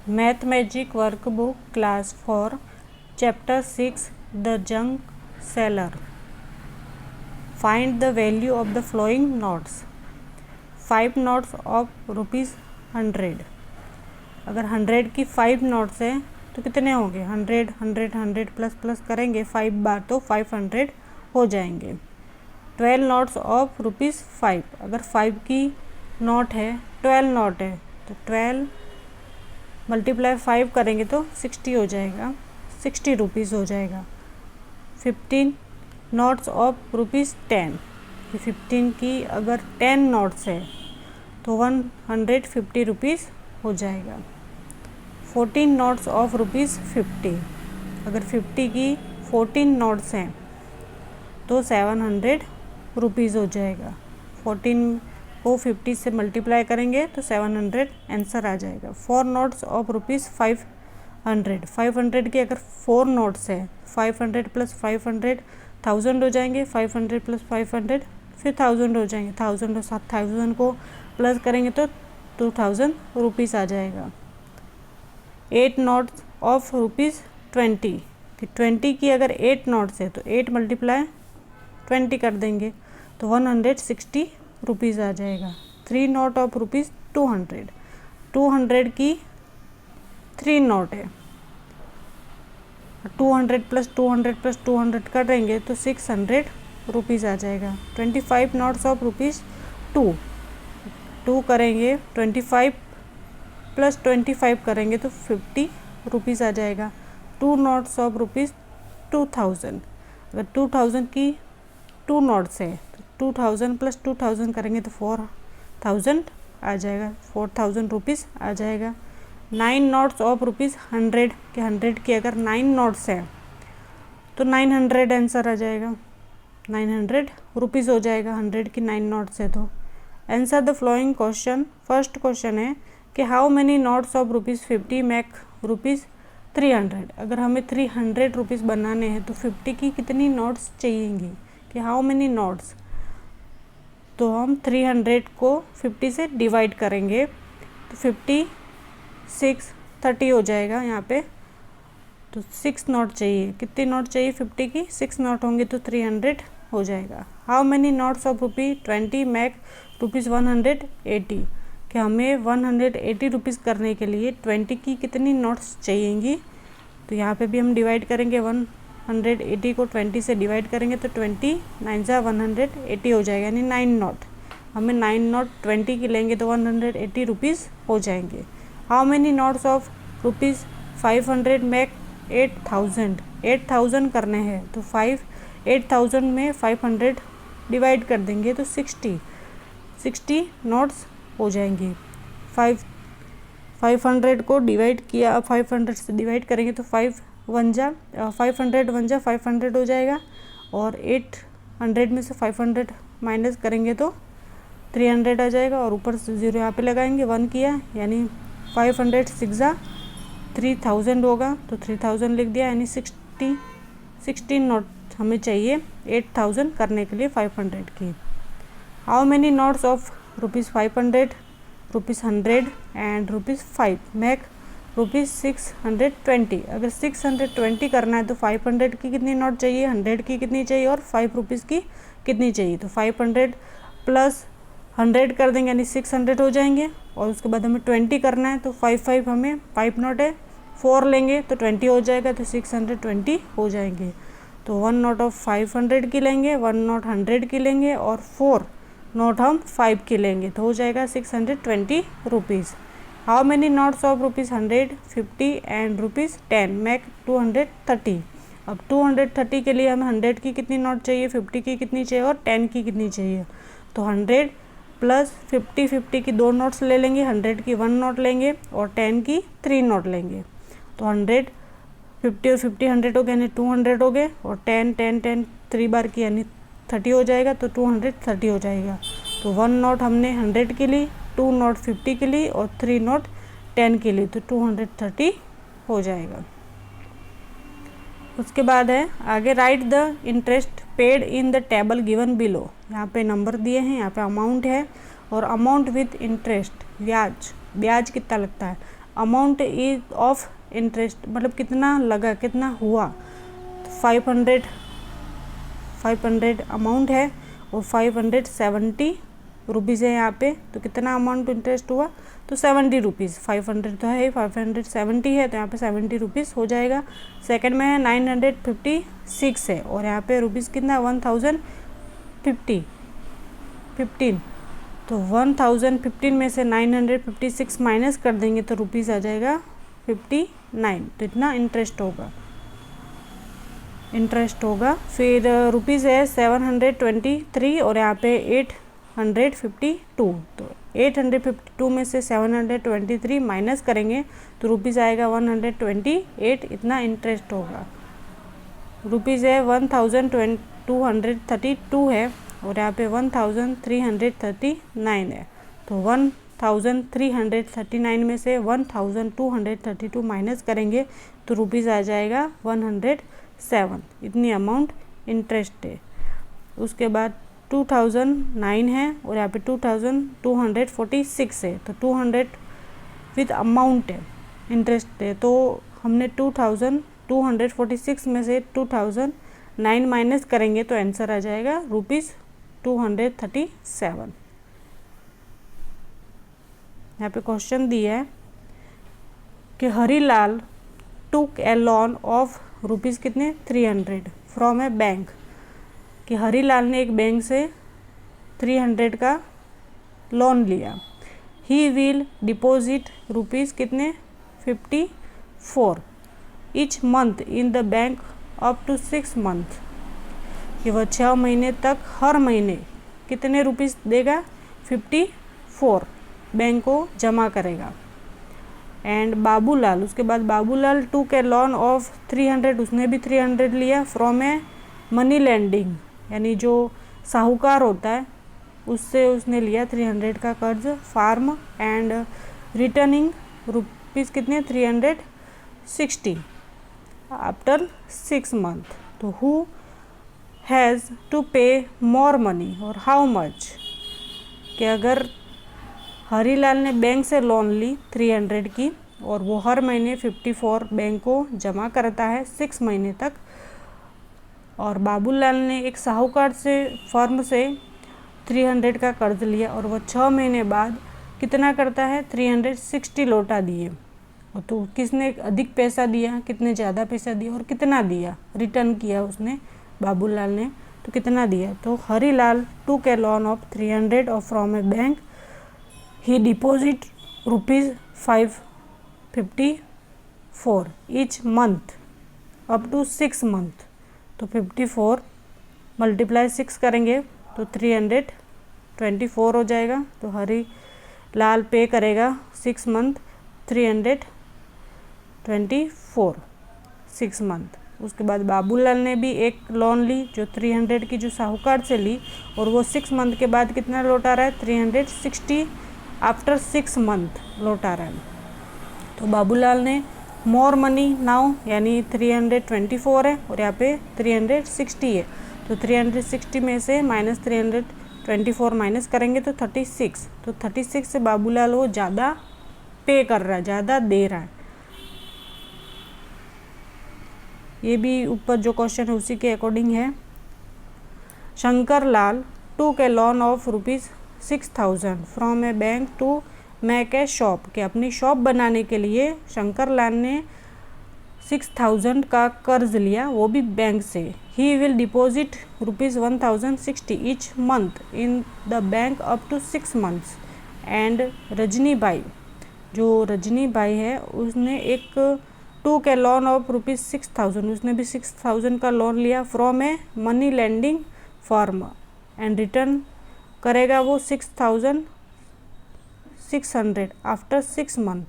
Math magic workbook class for chapter 6 the junk seller. Find the value of the flowing notes. 5 notes of ₹100। अगर 100 की 5 notes हैं तो कितने होंगे? 100 100 100 plus plus करेंगे 5 बार तो 500 हो जाएंगे। 12 नोट्स ऑफ ₹5। अगर 5 की नोट है, 12 नोट है तो 12 मल्टीप्लाई 5 करेंगे तो 60 हो जाएगा, 60 रुपीज़ हो जाएगा। 15 नोट्स ऑफ ₹10। 15 की अगर 10 नोट्स है तो 150 रुपीज़ हो जाएगा। 14 नोट्स ऑफ ₹50। अगर 50 की 14 नोट्स हैं तो 700 रुपीज़ हो जाएगा। 14 को 50 से मल्टीप्लाई करेंगे तो 700 आंसर आ जाएगा। 4 नोट्स ऑफ ₹500। 500 की अगर 4 नोट्स है, 500 प्लस 500 1000 हो जाएंगे। 500 प्लस 500 फिर 1000 हो जाएंगे। 1000 और 7000 को प्लस करेंगे तो 2000 रुपीज़ आ जाएगा। 8 नोट्स ऑफ ₹20। 20 की अगर 8 नोट्स है तो 8 मल्टीप्लाई 20 कर देंगे तो 160 रुपीज़ आ जाएगा। 3 नोट ऑफ ₹200। 200 की 3 नोट है, 200 प्लस 200 प्लस 200 कर देंगे तो 600 रुपीज़ आ जाएगा। 25 नोट्स ऑफ ₹2। 2 करेंगे 25 प्लस 25 करेंगे तो 50 रुपीज़ आ जाएगा। 2 नोट्स ऑफ ₹2000। अगर 2000 की 2 नोट्स है तो 2000 प्लस 2000 करेंगे तो 4000 आ जाएगा, 4000 रुपीज़ आ जाएगा। 9 नोट्स ऑफ ₹100 के 100 की अगर 9 नोट्स हैं तो 900 आंसर आ जाएगा, 900 रुपीज़ हो जाएगा। 100 की 9 नोट्स है तो answer the flowing question. First question है कि how many notes of ₹50 make ₹300। अगर हमें 300 रुपीज़ बनाने हैं तो 50 की कितनी नोट्स चाहिएंगी, कि हाउ मेनी नोट्स। तो हम 300 को 50 से डिवाइड करेंगे तो 56 30 हो जाएगा यहाँ पे। तो 6 नोट चाहिए। कितनी नोट चाहिए? 50 की 6 नोट होंगे तो 300 हो जाएगा। How many notes of ₹20 make ₹180। कि हमें 180 रुपीज़ करने के लिए 20 की कितनी नोट्स चाहिएंगी। तो यहाँ पे भी हम डिवाइड करेंगे, 180 को 20 से डिवाइड करेंगे तो 20 9 जा 180 हो जाएगा, यानी 9 नोट। हमें 9 नोट 20 की लेंगे तो 180 रुपीज़ हो जाएंगे। How many notes of ₹500 make 8000। 8000 करने हैं तो 8000 में 500 डिवाइड कर देंगे तो 60 नोट्स हो जाएंगे। 500 को डिवाइड किया, 500 से डिवाइड करेंगे तो 500 1 जा 500 हो जाएगा। और 800 में से 500 माइनस करेंगे तो 300 आ जाएगा। और ऊपर से 0 यहाँ पे लगाएंगे, 1 किया यानी 500 6 जा 3000 होगा तो 3000 लिख दिया, यानी 16 नोट हमें चाहिए 8000 करने के लिए 500 की। How many notes of ₹500, ₹100 and ₹5 make ₹620। अगर 620 करना है तो 500 की कितनी नोट चाहिए, 100 की कितनी चाहिए और 5 रुपीज़ की कितनी चाहिए। तो 500 प्लस 100 कर देंगे यानी 600 हो जाएंगे। और उसके बाद हमें 20 करना है तो 5 हमें 5 नोट है, 4 लेंगे तो 20 हो जाएगा, तो 620 हो जाएंगे। तो 1 नोट ऑफ 500 की लेंगे, 1 नोट 100 की लेंगे और 4 नोट हम 5 की लेंगे तो हो जाएगा 620 rupees. How many notes of ₹100, ₹50 and ₹10 make 230। अब 230 के लिए हमें 100 की कितनी नोट चाहिए, 50 की कितनी चाहिए और 10 की कितनी चाहिए। तो 100 प्लस 50 की 2 नोट्स ले लेंगे, 100 की 1 नोट लेंगे और 10 की 3 नोट लेंगे। तो 100 50 और 50 100 हो गए यानी 200 हो गए। और 10 3 बार की यानी 30 हो जाएगा तो 230 हो जाएगा। तो 1 नोट हमने 100 की ली, 2 नोट 50 की ली और 3 नोट 10 की ली तो 230 हो जाएगा। उसके बाद है आगे, right the interest paid in the table given below. यहाँ पे नंबर दिए हैं, यहाँ पे अमाउंट है और अमाउंट विथ इंटरेस्ट, ब्याज कितना लगता है। अमाउंट इज ऑफ इंटरेस्ट, मतलब कितना लगा, कितना हुआ। 500 अमाउंट है और 570 रुपीज़ है यहाँ पे, तो कितना अमाउंट इंटरेस्ट हुआ, तो 70 रुपीज़। 500 तो है, 570 है, तो यहाँ पे 70 रुपीज़ हो जाएगा। सेकंड में है 956 है और यहाँ पे रुपीज़ कितना, 1015, तो 1015 में से 956 माइनस कर देंगे तो रुपीज़ आ जाएगा 59, तो इतना इंटरेस्ट होगा। फिर रुपीज़ है 723 और यहाँ पे 852, तो 852 में से 723 माइनस करेंगे तो रुपीज़ आएगा 128, इतना इंटरेस्ट होगा। रुपीज़ है 1232 है और यहाँ पे 1339 है, तो 1339 में से 1232 माइनस करेंगे तो रुपीज़ आ जाएगा 107, इतनी अमाउंट इंटरेस्ट है। उसके बाद 2009 है और यहाँ पे 2246 है, तो 200 विद अमाउंट है, इंटरेस्ट है, तो हमने 2246 में से 2009 माइनस करेंगे तो आंसर आ जाएगा रुपीज़ 237। यहाँ पे क्वेश्चन दिया है कि Harilal took a loan of rupees कितने 300 फ्रॉम ए बैंक, कि हरीलाल ने एक बैंक से 300 का लोन लिया। ही विल डिपॉजिट रुपीज़ कितने 54 each month in the bank up to 6 month, कि वह 6 महीने तक हर महीने कितने रुपीज़ देगा 54 बैंक को जमा करेगा। एंड बाबूलाल, उसके बाद बाबूलाल टुक ए लोन ऑफ 300, उसने भी 300 लिया फ्रॉम ए मनी लेंडिंग, यानी जो साहूकार होता है उससे उसने लिया 300 का कर्ज फार्म, एंड रिटर्निंग रुपीज़ कितने 360 आफ्टर 6 मंथ, तो who has to pay more money और हाउ मच, कि अगर हरीलाल ने बैंक से लोन ली 300 की और वो हर महीने 54 बैंक को जमा करता है 6 महीने तक, और बाबूलाल ने एक साहूकार से फर्म से 300 का कर्ज लिया और वो 6 महीने बाद कितना करता है 360 लौटा दिए, तो किसने अधिक पैसा दिया, कितने ज़्यादा पैसा दिया और कितना दिया, रिटर्न किया उसने बाबूलाल ने, तो कितना दिया, तो Harilal took a loan of 300 और from a bank he deposit rupees 554 each month up to 6 month, तो 54 मल्टीप्लाई 6 करेंगे तो 324 हो जाएगा, तो हरीलाल पे करेगा 6 मंथ 324 6 मंथ। उसके बाद बाबूलाल ने भी एक लोन ली जो 300 की, जो साहूकार से ली, और वो 6 मंथ के बाद कितना लौटा रहा है 360 आफ्टर 6 मंथ लौटा रहा है, तो बाबूलाल ने मोर मनी नाउ, यानी 324 है और यहाँ पे 360 है, तो 360 में से माइनस 324 माइनस करेंगे तो 36, तो 36 से बाबूलाल वो ज़्यादा पे कर रहा है, ज़्यादा दे रहा है। ये भी ऊपर जो क्वेश्चन है उसी के अकॉर्डिंग है। Shankar Lal took a loan of rupees 6000 from a bank to make a shop, कि अपनी शॉप बनाने के लिए शंकर लाल ने 6000 का कर्ज लिया, वो भी बैंक से। He will deposit rupees 1060 each month in the bank up to 6 months. And Rajni Bai, जो रजनी बाई है उसने एक took a loan of rupees 6000, उसने भी 6000 का लोन लिया from a money lending firm, and return करेगा वो 6600 after 6 month.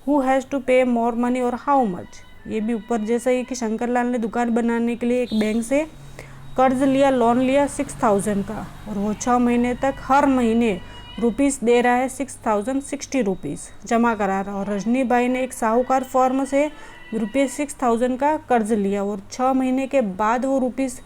Who has to pay more money और हाउ मच, ये भी ऊपर जैसा ही कि शंकरलाल ने दुकान बनाने के लिए एक बैंक से कर्ज लिया, लोन लिया 6000 का, और वो 6 महीने तक हर महीने रुपीज़ दे रहा है 6060 रुपीज़ जमा करा रहा है। और रजनी बाई ने एक साहूकार फर्म से रुपये 6000 का कर्ज लिया और 6 महीने के बाद वो रुपीज़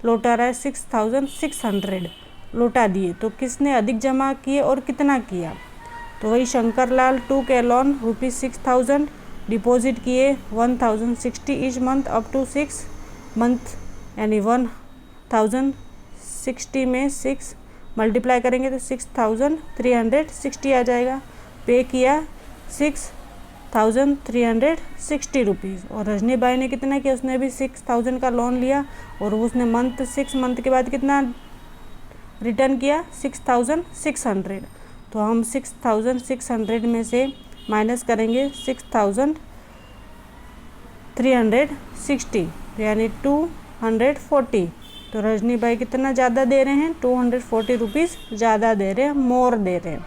लौटा रहा है 6600 लौटा दिए। तो किसने अधिक जमा किए और कितना किया, तो वही शंकर लाल 2 के लोन ₹6000 डिपॉजिट किए 1060 each month up to 6 month, यानी 1060 में 6 मल्टीप्लाई करेंगे तो 6360 आ जाएगा। पे किया 6360 रुपीज़। और रजनी बाई ने कितना किया, उसने भी 6000 का लोन लिया और उसने 6 मंथ के बाद कितना रिटर्न किया 6600। तो हम 6600 में से माइनस करेंगे 6360, यानी 240। तो रजनी भाई कितना ज़्यादा दे रहे हैं, 240 रुपीज़ ज़्यादा दे रहे हैं, मोर दे रहे हैं।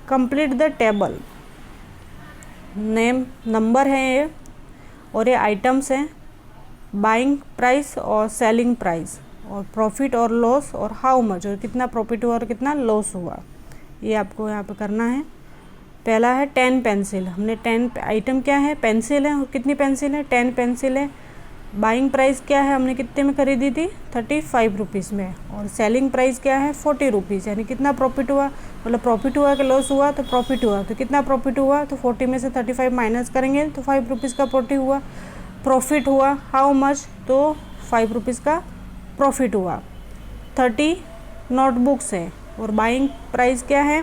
Complete the table. Name number है ये और ये आइटम्स हैं, बाइंग प्राइस और सेलिंग प्राइस और प्रॉफिट और लॉस और हाउ मच, और कितना प्रॉफिट हुआ और कितना लॉस हुआ, ये आपको यहाँ पे करना है। पहला है 10 पेंसिल। हमने 10 आइटम क्या है, पेंसिल है, और कितनी पेंसिल है, 10 पेंसिल है। बाइंग प्राइस क्या है, हमने कितने में खरीदी थी, 35 रुपीज़ में। और सेलिंग प्राइस क्या है, 40 रुपीज़, यानी कितना प्रॉफिट हुआ, मतलब प्रॉफिट हुआ कि लॉस हुआ, तो प्रॉफिट हुआ। तो कितना प्रॉफिट हुआ, तो 40 में से 35 माइनस करेंगे तो 5 रुपीज़ का प्रॉफिट हुआ। हाउ मच, तो 5 रुपीज़ का प्रॉफिट हुआ। 30 नोटबुक्स है और बाइंग प्राइस क्या है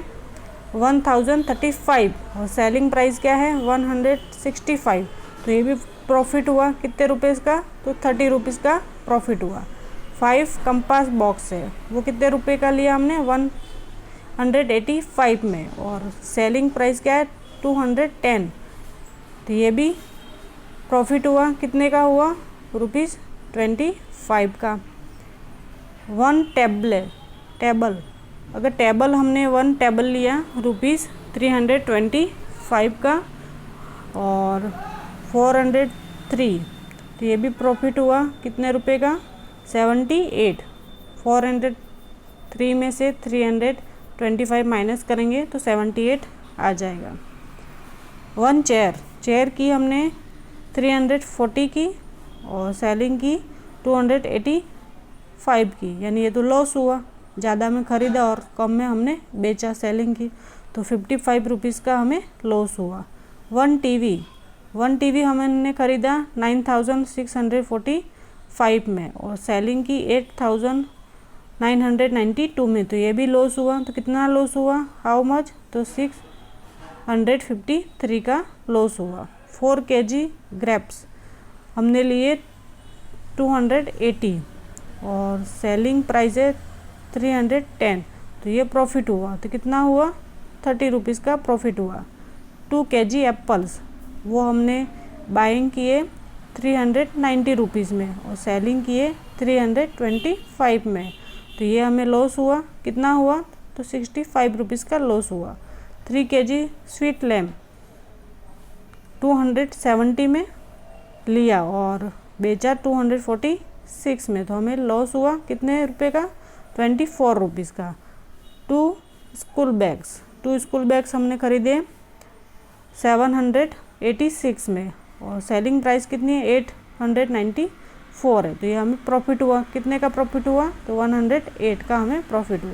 1035 और सेलिंग प्राइस क्या है 165। तो ये भी प्रॉफिट हुआ कितने रुपीज़ का, तो 30 रुपीज़ का प्रॉफिट हुआ। 5 कंपास बॉक्स है, वो कितने रुपए का लिया हमने 185 में, और सेलिंग प्राइस क्या है 210। तो ये भी प्रॉफिट हुआ कितने का हुआ, ₹25 का। 1 टेबल, अगर टेबल हमने 1 टेबल लिया ₹325 का और 403, तो ये भी प्रॉफिट हुआ कितने रुपए का 78। 403 में से 325 माइनस करेंगे तो 78 आ जाएगा। 1 चेयर की हमने 340 की और सेलिंग की 285 की, यानी ये तो लॉस हुआ, ज़्यादा में ख़रीदा और कम में हमने बेचा सेलिंग की, तो 55 रुपीज़ का हमें लॉस हुआ। 1 टीवी हमने ख़रीदा 9645 में और सेलिंग की 8992 में, तो ये भी लॉस हुआ। तो कितना लॉस हुआ, हाउ मच, तो 653 का लॉस हुआ। 4 kg ग्रेप्स हमने लिए 280 और सेलिंग प्राइस है 310, तो ये प्रॉफिट हुआ। तो कितना हुआ 30 रुपीज़ का प्रॉफिट हुआ। 2 kg एप्पल्स, वो हमने बाइंग किए 390 रुपीज़ में और सेलिंग किए 325 में, तो ये हमें लॉस हुआ कितना हुआ, तो 65 रुपीज़ का लॉस हुआ। 3 kg स्वीट लैम्प 270 में लिया और बेचा 246 में, तो हमें लॉस हुआ कितने रुपए का 24 रुपीज़ का। 2 स्कूल बैग्स हमने खरीदे 786 में और सेलिंग प्राइस कितनी है 894 है, तो ये हमें प्रॉफिट हुआ कितने का प्रॉफिट हुआ, तो 108 का हमें प्रॉफिट हुआ।